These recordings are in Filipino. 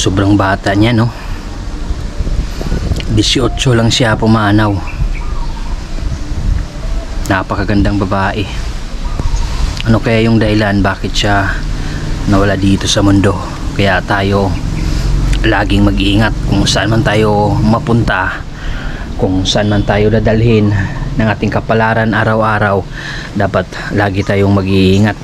Sobrang bata niya, no? 18 lang siya pumanaw. Napakagandang babae. Ano kaya yung dahilan bakit siya nawala dito sa mundo? Kaya tayo laging mag-iingat kung saan man tayo mapunta, kung saan man tayo dadalhin ng ating kapalaran araw-araw. Dapat lagi tayong mag-iingat.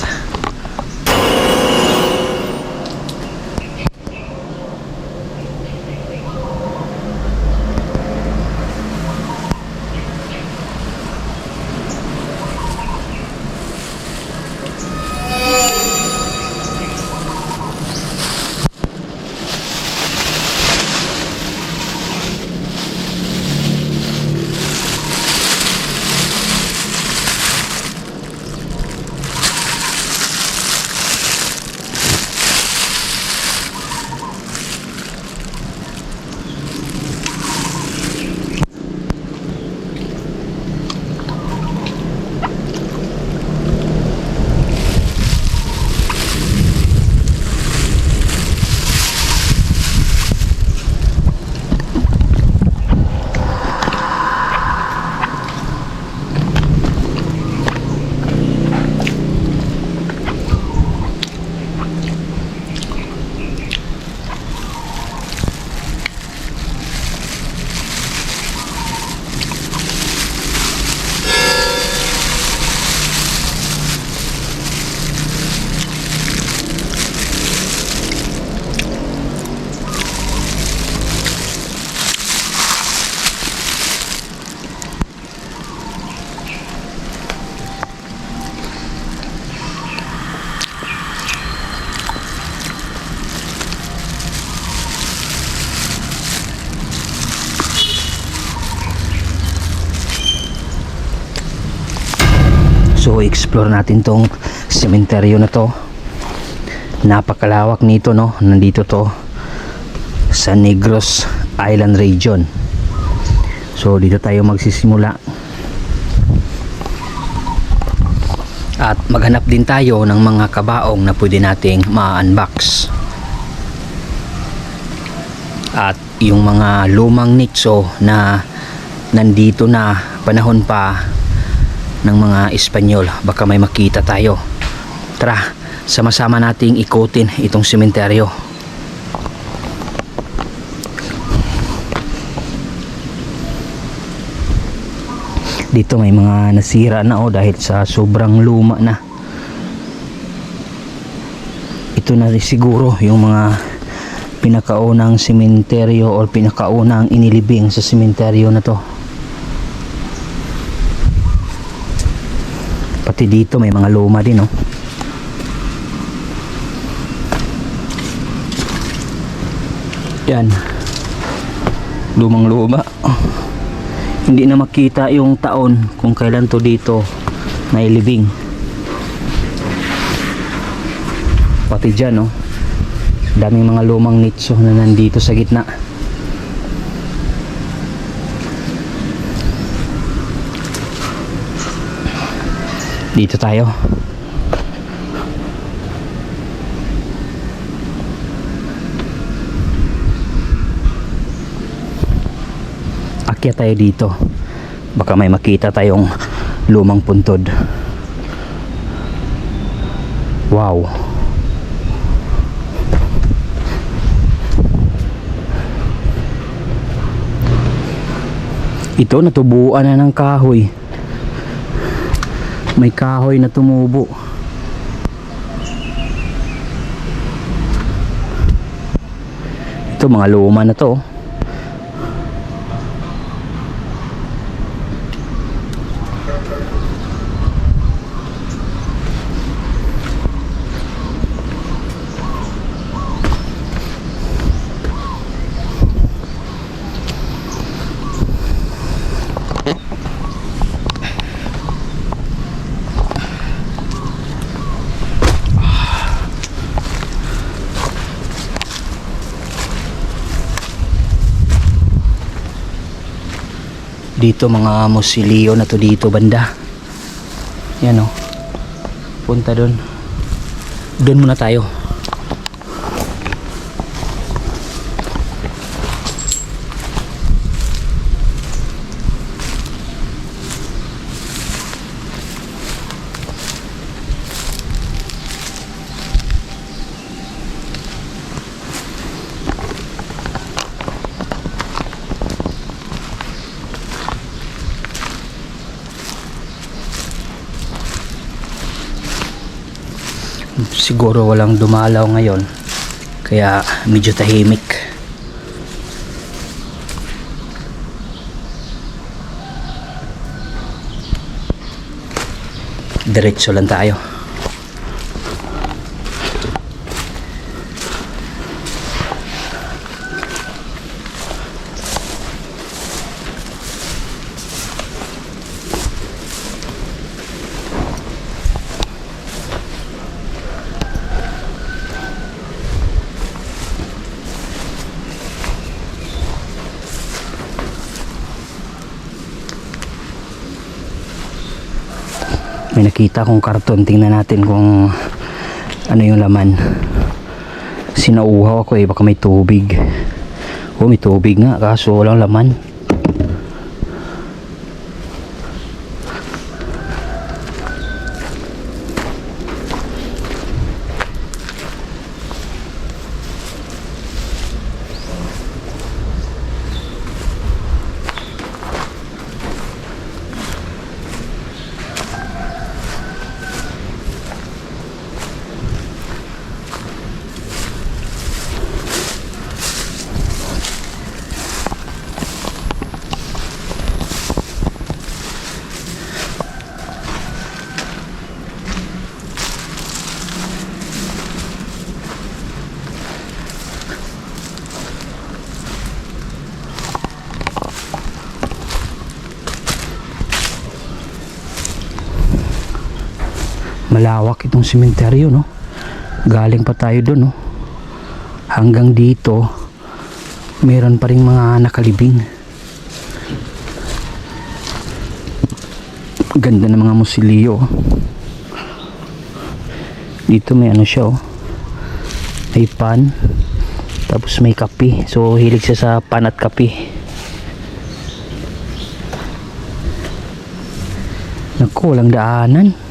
So explore natin tong sementeryo na to. Napakalawak nito, no? Nandito to sa Negros Island region. So dito tayo magsisimula. At maghanap din tayo ng mga kabaong na pwede nating ma-unbox. At yung mga lumang nicho na nandito na panahon pa ng mga Espanyol, baka may makita tayo. Tara, sama-sama nating ikutin itong sementeryo. Dito may mga nasira na, dahil sa sobrang luma na. Ito na rin siguro yung mga pinakaunang sementeryo o pinakaunang inilibing sa sementeryo na to. Pati dito may mga luma din, no? Yan. Lumang luma. Hindi na makita yung taon kung kailan to dito nailibing. Pati dyan, no? Daming mga lumang nicho na nandito sa gitna. Dito tayo. Akyat tayo dito. Baka may makita tayong lumang puntod. Wow. Ito natubuan na ng kahoy. May kahoy na tumubo. Ito mga luma na to. Dito mga musilyo na to dito banda. Yan, oh. Punta doon. Doon muna tayo. siguro walang dumalaw ngayon kaya medyo tahimik. Diretso lang tayo. May nakita akong karton, tingnan natin kung ano yung laman. Sinauhaw ako baka may tubig. Oh, may tubig nga kaso walang laman. Malawak itong sementeryo, no? Galing pa tayo doon, no? Hanggang dito meron pa ring mga nakalibing. Ganda ng mga musilyo. Dito may ano siya, oh. May pan, tapos may kape. So hilig siya sa pan at kape. Naku, walang daanan.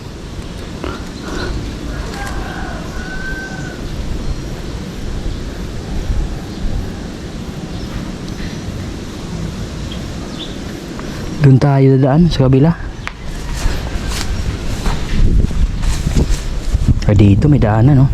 Doon tayo dadaan sa kabila. Dito may daanan, no?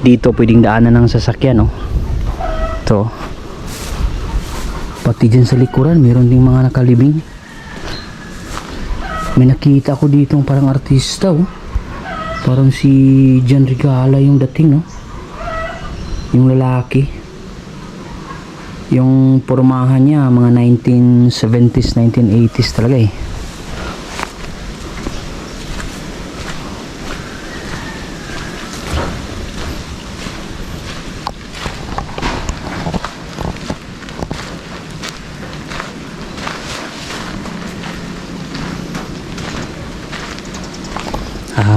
Dito pwedeng daanan ng sasakyan, no? Ito. Pati dyan sa likuran meron ding mga nakalibing. May nakita ko dito parang artista, oh. Parang si John Regala yung dating, no? Yung lalaki. Yung pormahan niya mga 1970s, 1980s talaga, eh.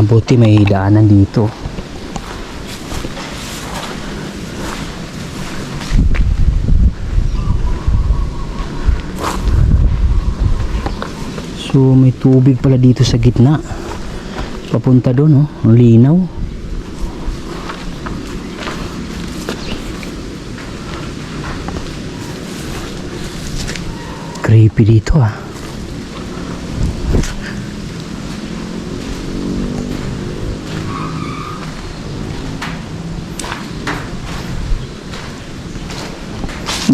Buti may daanan dito. So may tubig pala dito sa gitna. Papunta doon, oh. Ang linaw. Creepy dito, ah.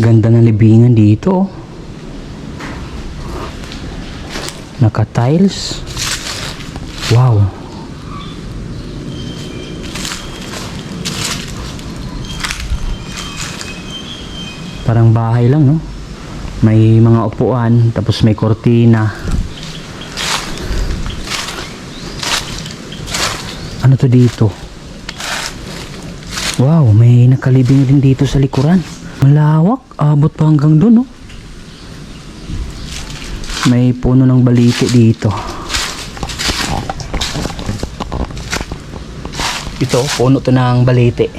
Ganda ng libingan dito, oh. Naka-tiles. Wow. Parang bahay lang, no? May mga upuan, tapos may kortina. Ano to dito? Wow, may nakalibing din dito sa likuran. Malawak, abot pa hanggang doon, no? May puno ng balite dito. Ito, puno to ng balite.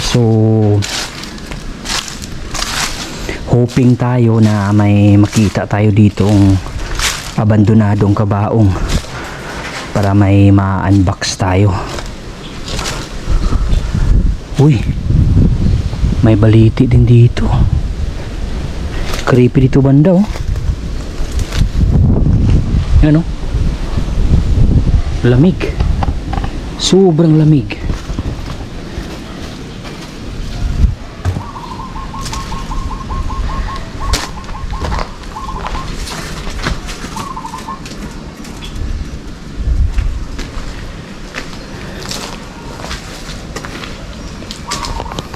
So hoping tayo na may makita tayo ditong abandonadong kabaong. para may ma-unbox tayo. Uy, may baliti din dito. Creepy dito banda oh. Yan oh. Lamig. Sobrang lamig.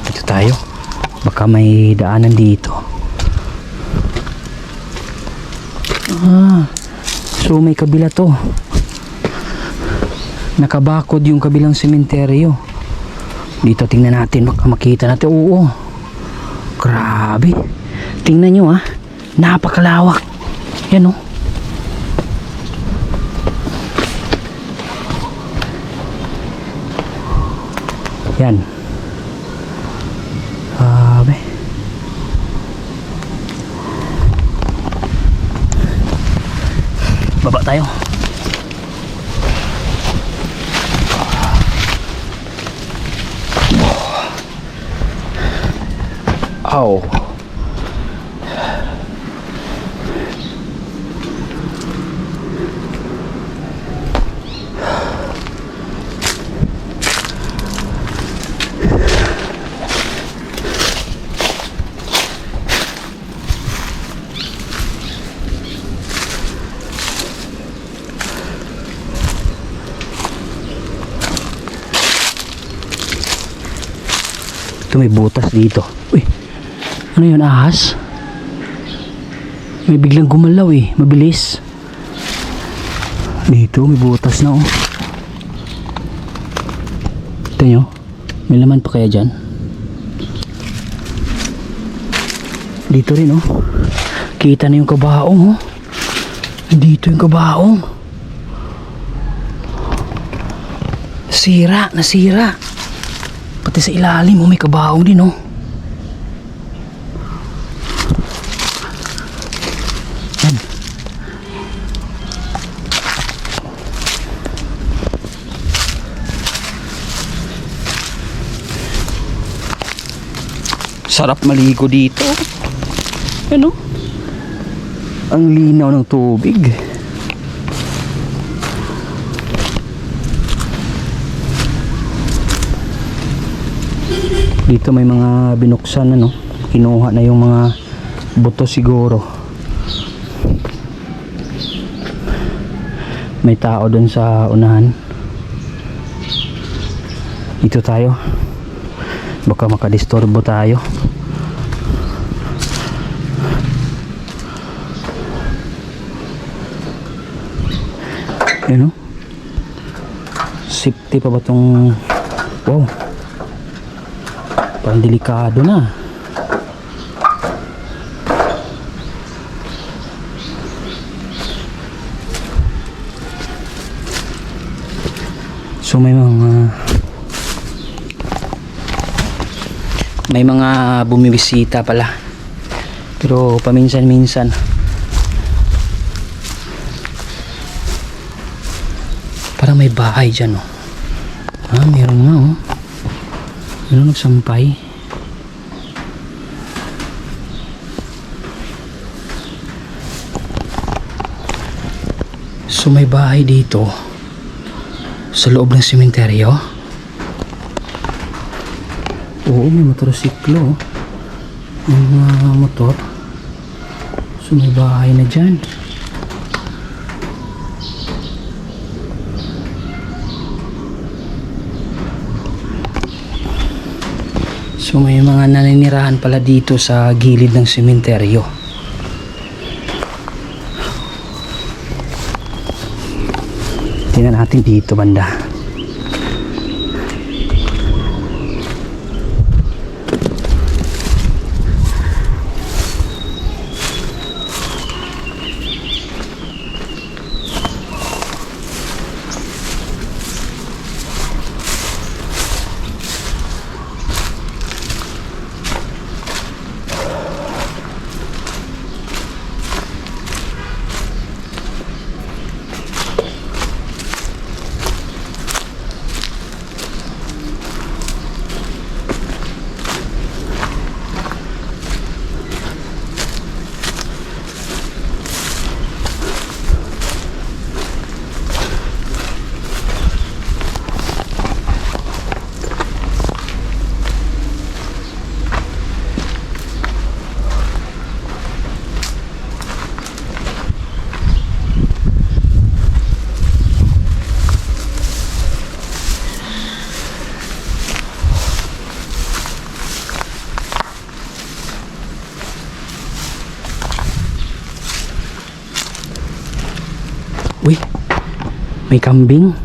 Dito tayo. Baka may daanan dito. So may kabila to. Nakabakod yung kabilang sementeryo. Dito tingnan natin, baka makita natin. Oo, grabe. Tingnan nyo napakalawak. Yan oh. Yan. Grabe. Baba tayo. Oh. Ito may butas dito. Uy, ano yun, ahas? May biglang gumalaw mabilis. Dito may butas na oh. Ito nyo, may laman pa kaya dyan? Dito rin oh. Kita na yung kabaong oh. Dito yung kabaong. Nasira. Pati sa ilalim may kabaong din oh. Yan. Sarap maligo dito. Ano? Ang linaw ng tubig. Dito may mga binuksan kinuha na yung mga buto siguro. May tao doon sa unahan. Dito tayo. Baka makadisturbo tayo. Ano? Safety pa ba tong... Wow. Parang delikado na. So may mga bumibisita pala. Pero paminsan-minsan. Parang may bahay dyan oh. Meron nga oh. Meron nagsampay. So may bahay dito sa loob ng sementeryo. Oo, may motorsiklo. May mga motor. So may bahay na dyan. So may mga naninirahan pala dito sa gilid ng sementeryo. Tingnan natin dito banda. May kambing.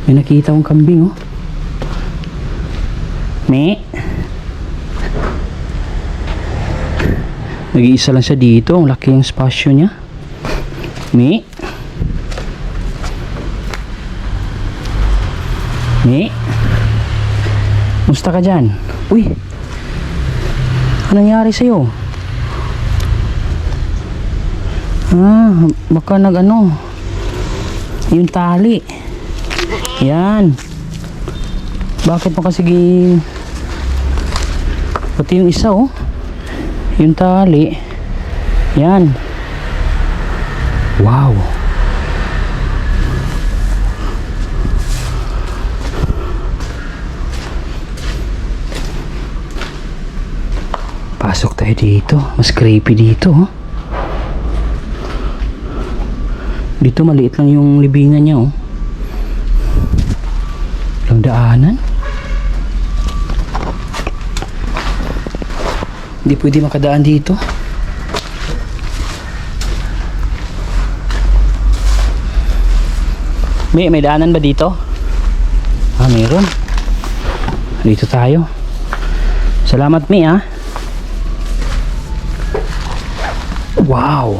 May nakita akong kambing, oh. Nag-iisa lang siya dito. Ang laki yung spasyo niya. Musta ka dyan? Uy, ano nangyari sa'yo? Baka nag-ano, yung tali. Yan. Bakit mo kasi pati yung isa, oh, yung tali. Yan. Wow. Pasok tayo dito. Mas creepy dito, oh. Dito maliit lang yung libingan niya, oh. Walang daanan. Hindi pwede makadaan dito. May daanan ba dito? Meron. Dito tayo. Salamat, Mi, ah. Wow.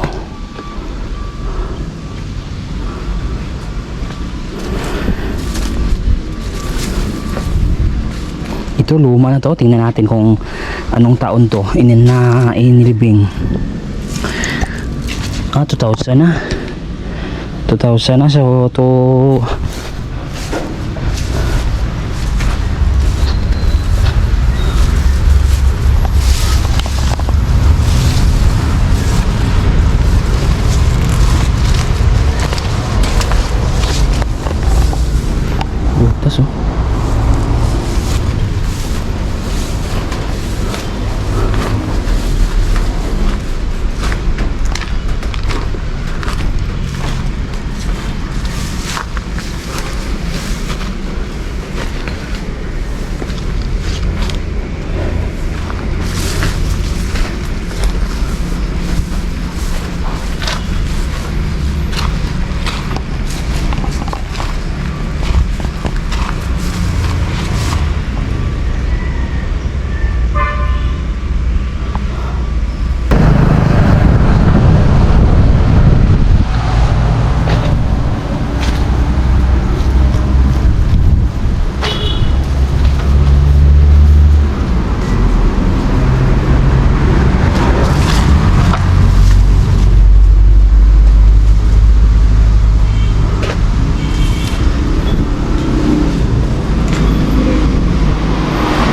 Ito luma na to. Tingnan natin kung anong taon to. Inilibing. 2000 na. 2000 na. So to butas, oh.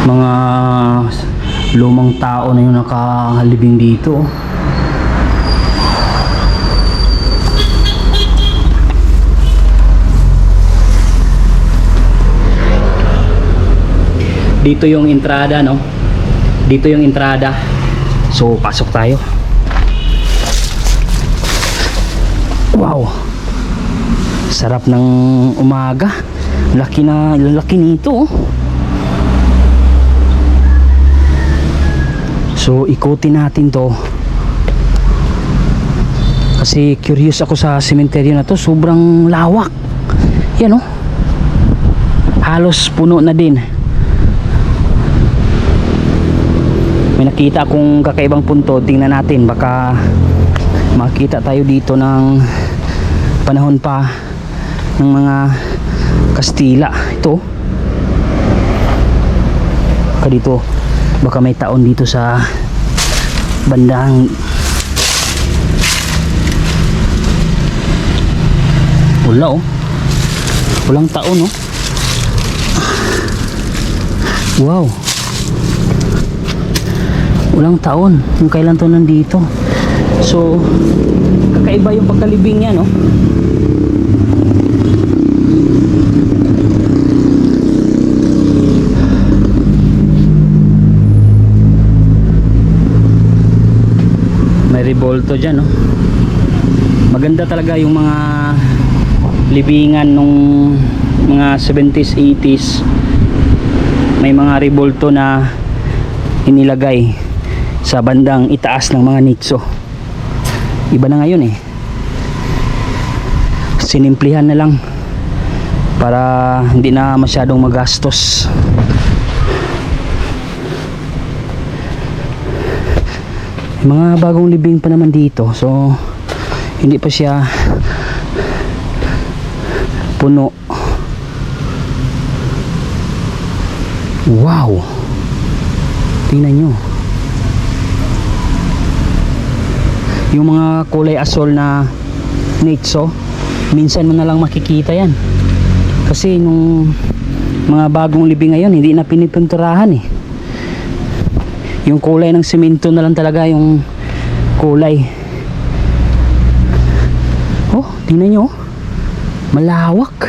Mga lumang tao na yung nakahalibing dito. Dito yung entrada, no? Dito yung entrada. So, pasok tayo. Wow. Sarap ng umaga. Laki nito, oh. So ikutin natin to kasi curious ako sa sementeryo na to. Sobrang lawak. Yan, oh. Halos puno na din. May nakita akong kakaibang punto. Tingnan natin, baka makita tayo dito ng panahon pa ng mga Kastila. Ito baka dito, baka may taon dito sa bandang wala, oh. Walang taon, oh. Wow. Walang taon yung kailan to nandito. So kakaiba yung pagkalibing niya, no? May rebolto dyan, no? Maganda talaga yung mga libingan nung mga 70s, 80s. May mga rebolto na inilagay sa bandang itaas ng mga nitso. Iba na ngayon, eh. sinimplihan na lang para hindi na masyadong magastos. May mga bagong libing pa naman dito, so hindi pa siya puno. Wow, tingnan nyo yung mga kulay asol na nitso, minsan mo na lang makikita yan kasi nung mga bagong libing ngayon hindi na pinipinturahan eh. Yung kulay ng simento na lang talaga yung kulay. Oh, tingnan nyo, malawak.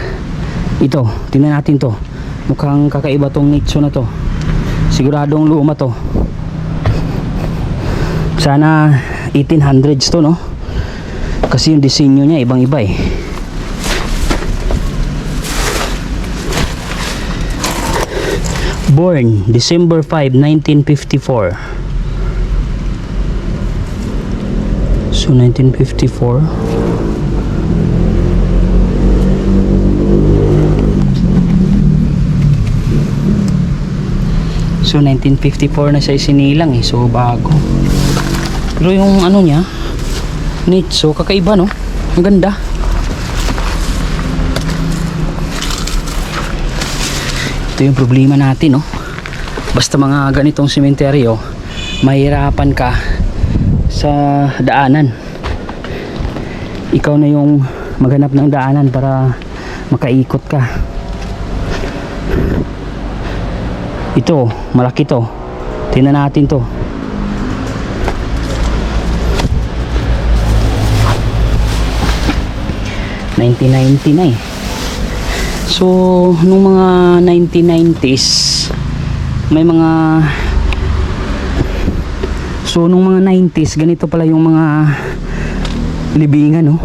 Ito, tingnan natin to. Mukhang kakaiba tong nitso na to. Siguradong luma to. Sana 1800s to, no? Kasi yung disenyo niya ibang iba eh. Born December 5, 1954. So 1954. So 1954 na siya isinilang eh. So bago. Pero yung ano niya, nitso, kakaiba no? Ang ganda. Ito yung problema natin no? Basta mga ganitong sementeryo, mahirapan ka sa daanan. Ikaw na yung maghanap ng daanan para makaikot ka. Ito, malaki to. Tingnan natin to. $19.90 So, nung mga 1990s, may mga... So, nung mga 90s, ganito pala yung mga libingan, no?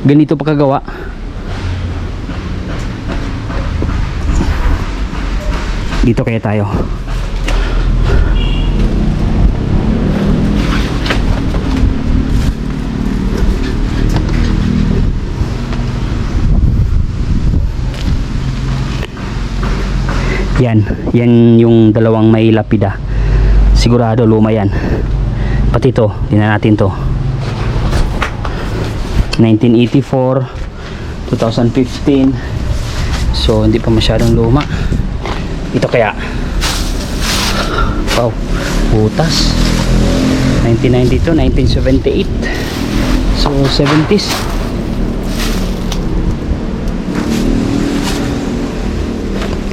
Ganito pa kagawa. Dito kaya tayo. Yan yung dalawang may lapida. Sigurado luma yan. Pati to, tingnan natin to. 1984, 2015. So hindi pa masyadong luma. Ito kaya. Wow, butas. 1992, 1978. So 70s.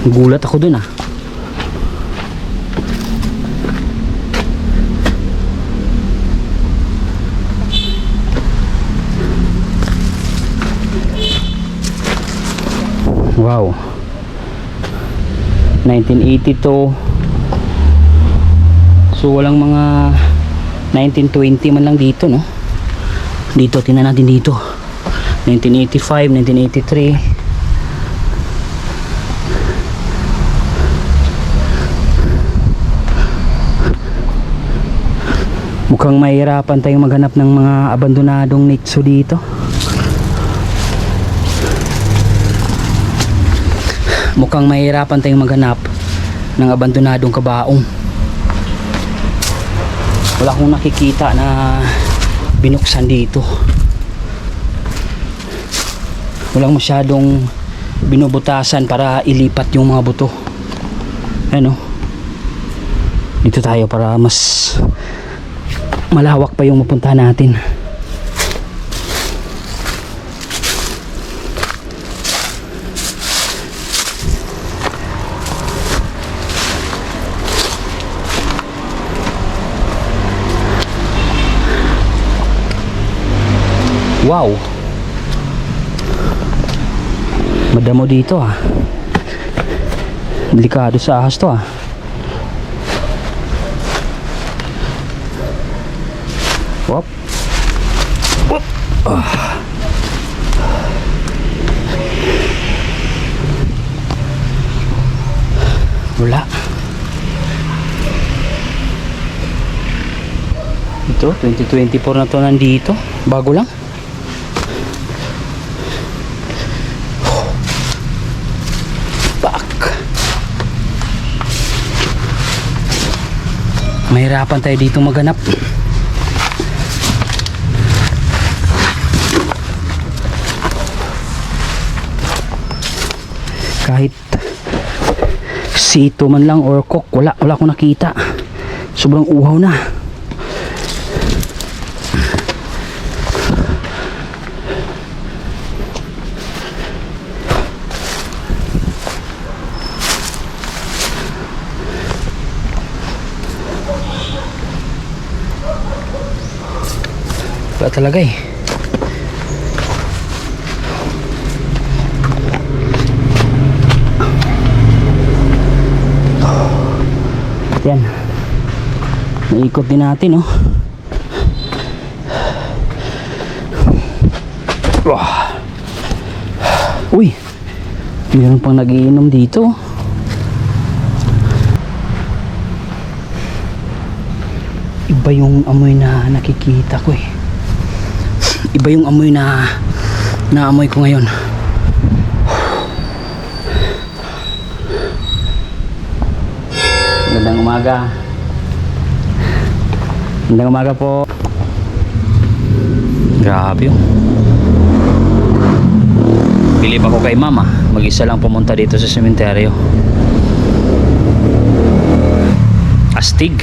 Gulat ako dun ah. Wow. 1982. So walang mga 1920 man lang dito, no? Dito, tingnan natin dito. 1985, 1983. Mukhang mahirapan tayong maghanap ng mga abandonadong nitso dito. Mukhang mahirapan tayong maghanap ng abandonadong kabaong. Wala akong nakikita na binuksan dito. Walang masyadong binubutasan para ilipat yung mga buto. Ano? Dito tayo para mas malawak pa yung mapuntahan natin. Wow, madamo dito ah. Delikado sa ahas to ah. Wop. Wop. Wala. Ito 2024 na to nandito. Bago lang. mahirapan tayo dito maghanap. Kahit sito man lang or cook, wala akong nakita. Sobrang uhaw na. Wala talaga eh. Yan. Naikot din natin, oh. Uy, meron pang nagiinom dito. Iba yung amoy na nakikita ko eh. Iba yung amoy na naamoy ko ngayon. Magandang umaga. Magandang umaga po. Grabe yun. Bilib ako kay mama. Mag-isa lang pumunta dito sa sementeryo. Astig.